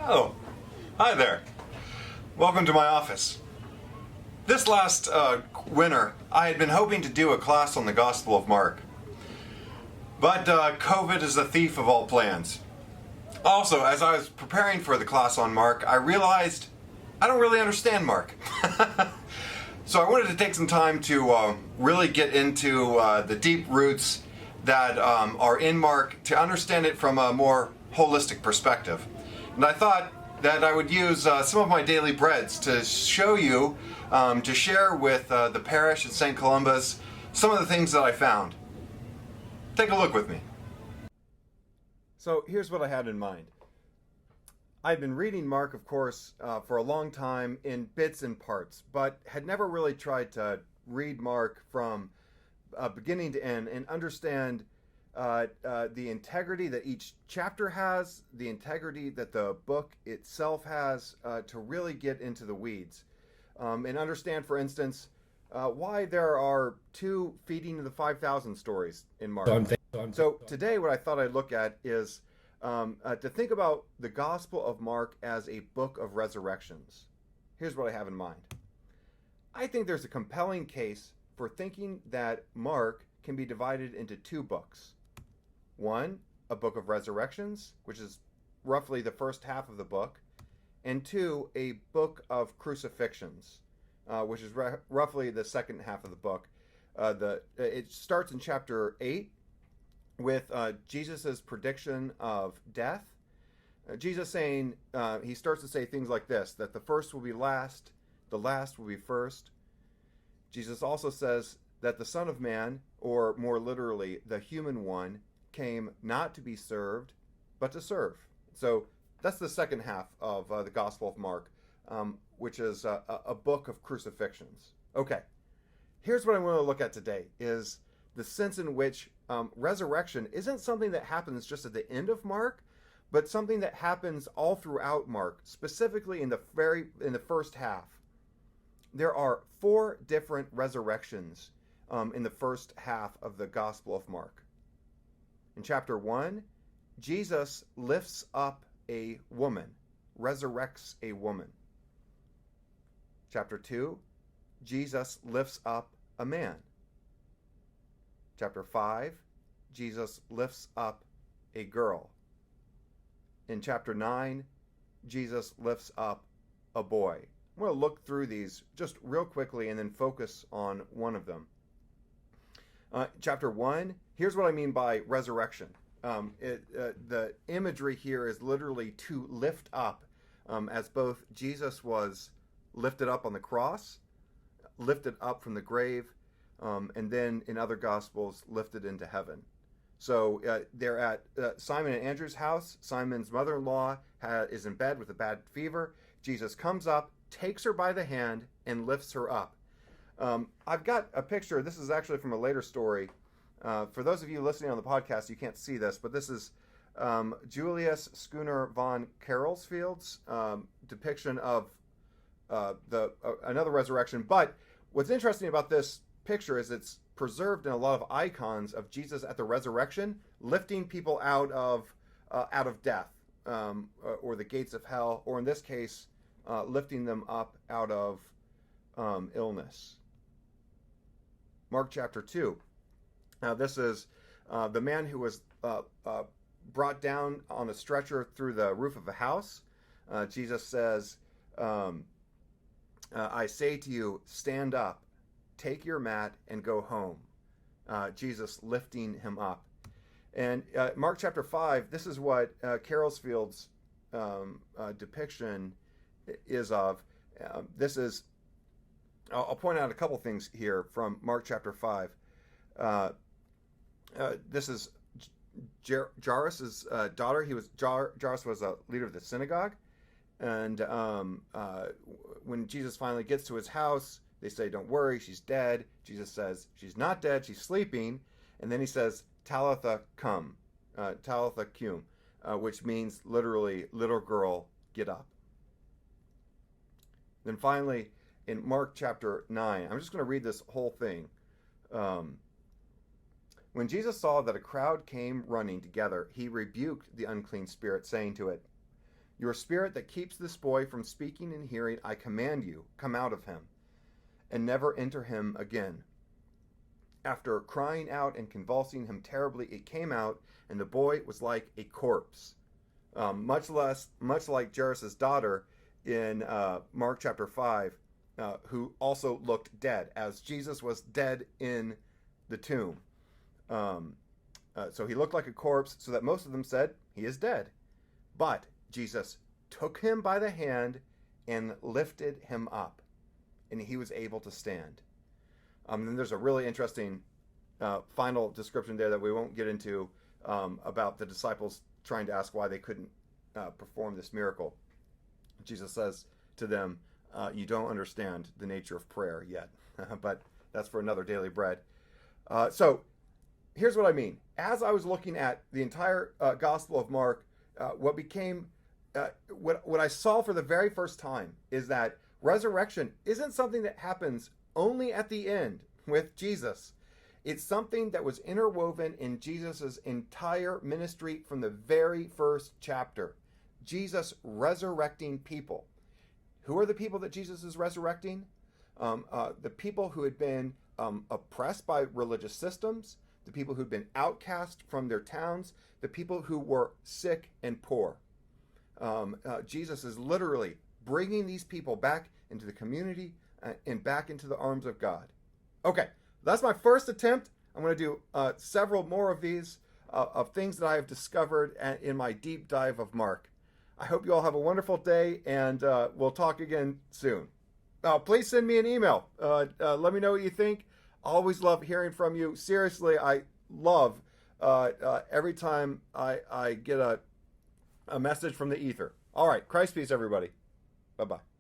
Oh, hi there. Welcome to my office. This last winter, I had been hoping to do a class on the Gospel of Mark. But COVID is the thief of all plans. Also, as I was preparing for the class on Mark, I realized I don't really understand Mark. So I wanted to take some time to really get into the deep roots that are in Mark to understand it from a more holistic perspective. And I thought that I would use some of my daily breads to show you, to share with the parish at St. Columba's some of the things that I found. Take a look with me. So here's what I had in mind. I'd been reading Mark, of course, for a long time in bits and parts, but had never really tried to read Mark from beginning to end and understand the integrity that each chapter has, the integrity that the book itself has, to really get into the weeds. And understand, for instance, why there are 2 feeding of the 5,000 stories in Mark. So today what I thought I'd look at is to think about the Gospel of Mark as a book of resurrections. Here's what I have in mind. I think there's a compelling case for thinking that Mark can be divided into 2 books. One, a book of resurrections, which is roughly the first half of the book, and 2, a book of crucifixions, which is roughly the second half of the book. It starts in chapter 8 with Jesus' prediction of death. Jesus saying, he starts to say things like this, that the first will be last, the last will be first. Jesus also says that the Son of Man, or more literally, the human one, came not to be served, but to serve. So that's the second half of the Gospel of Mark, which is a book of crucifixions. Okay, here's what I want to look at today, is the sense in which resurrection isn't something that happens just at the end of Mark, but something that happens all throughout Mark, specifically in the first half. There are 4 different resurrections in the first half of the Gospel of Mark. In chapter 1, Jesus lifts up a woman, resurrects a woman. Chapter 2, Jesus lifts up a man. Chapter 5, Jesus lifts up a girl. In chapter 9, Jesus lifts up a boy. I'm going to look through these just real quickly and then focus on one of them. Chapter 1, here's what I mean by resurrection. The imagery here is literally to lift up, as both Jesus was lifted up on the cross, lifted up from the grave, and then in other Gospels, lifted into heaven. So they're at Simon and Andrew's house. Simon's mother-in-law is in bed with a bad fever. Jesus comes up, takes her by the hand, and lifts her up. I've got a picture. This is actually from a later story. For those of you listening on the podcast, you can't see this, but this is Julius Schooner von Carolsfield's depiction of another resurrection. But what's interesting about this picture is it's preserved in a lot of icons of Jesus at the resurrection, lifting people out of death, or the gates of hell, or in this case, lifting them up out of illness. Mark chapter 2. Now this is the man who was brought down on a stretcher through the roof of a house. Jesus says, I say to you, stand up, take your mat, and go home. Jesus lifting him up. And Mark chapter 5, this is what Carolsfield's depiction is of. This is, I'll point out a couple things here from Mark chapter 5. This is Jairus' daughter. Jairus was a leader of the synagogue. And when Jesus finally gets to his house, they say, don't worry, she's dead. Jesus says, she's not dead, she's sleeping. And then he says, Talitha cum, Talitha cum, which means literally, little girl, get up. Then finally, in Mark chapter 9, I'm just going to read this whole thing. When Jesus saw that a crowd came running together, he rebuked the unclean spirit, saying to it, Your spirit that keeps this boy from speaking and hearing, I command you, come out of him, and never enter him again. After crying out and convulsing him terribly, it came out, and the boy was like a corpse. Much like Jairus' daughter in Mark chapter 5, who also looked dead, as Jesus was dead in the tomb. So he looked like a corpse, so that most of them said, he is dead. But Jesus took him by the hand and lifted him up, and he was able to stand. Then there's a really interesting final description there that we won't get into about the disciples trying to ask why they couldn't perform this miracle. Jesus says to them, you don't understand the nature of prayer yet, but that's for another daily bread. So here's what I mean. As I was looking at the entire Gospel of Mark, what I saw for the very first time is that resurrection isn't something that happens only at the end with Jesus. It's something that was interwoven in Jesus' entire ministry from the very first chapter. Jesus resurrecting people. Who are the people that Jesus is resurrecting? The people who had been oppressed by religious systems, the people who'd been outcast from their towns, the people who were sick and poor. Jesus is literally bringing these people back into the community and back into the arms of God. Okay, that's my first attempt. I'm going to do several more of these, of things that I have discovered in my deep dive of Mark. I hope you all have a wonderful day, and we'll talk again soon. Please send me an email. Let me know what you think. Always love hearing from you. Seriously, I love every time I get a message from the ether. All right, Christ peace, everybody. Bye-bye.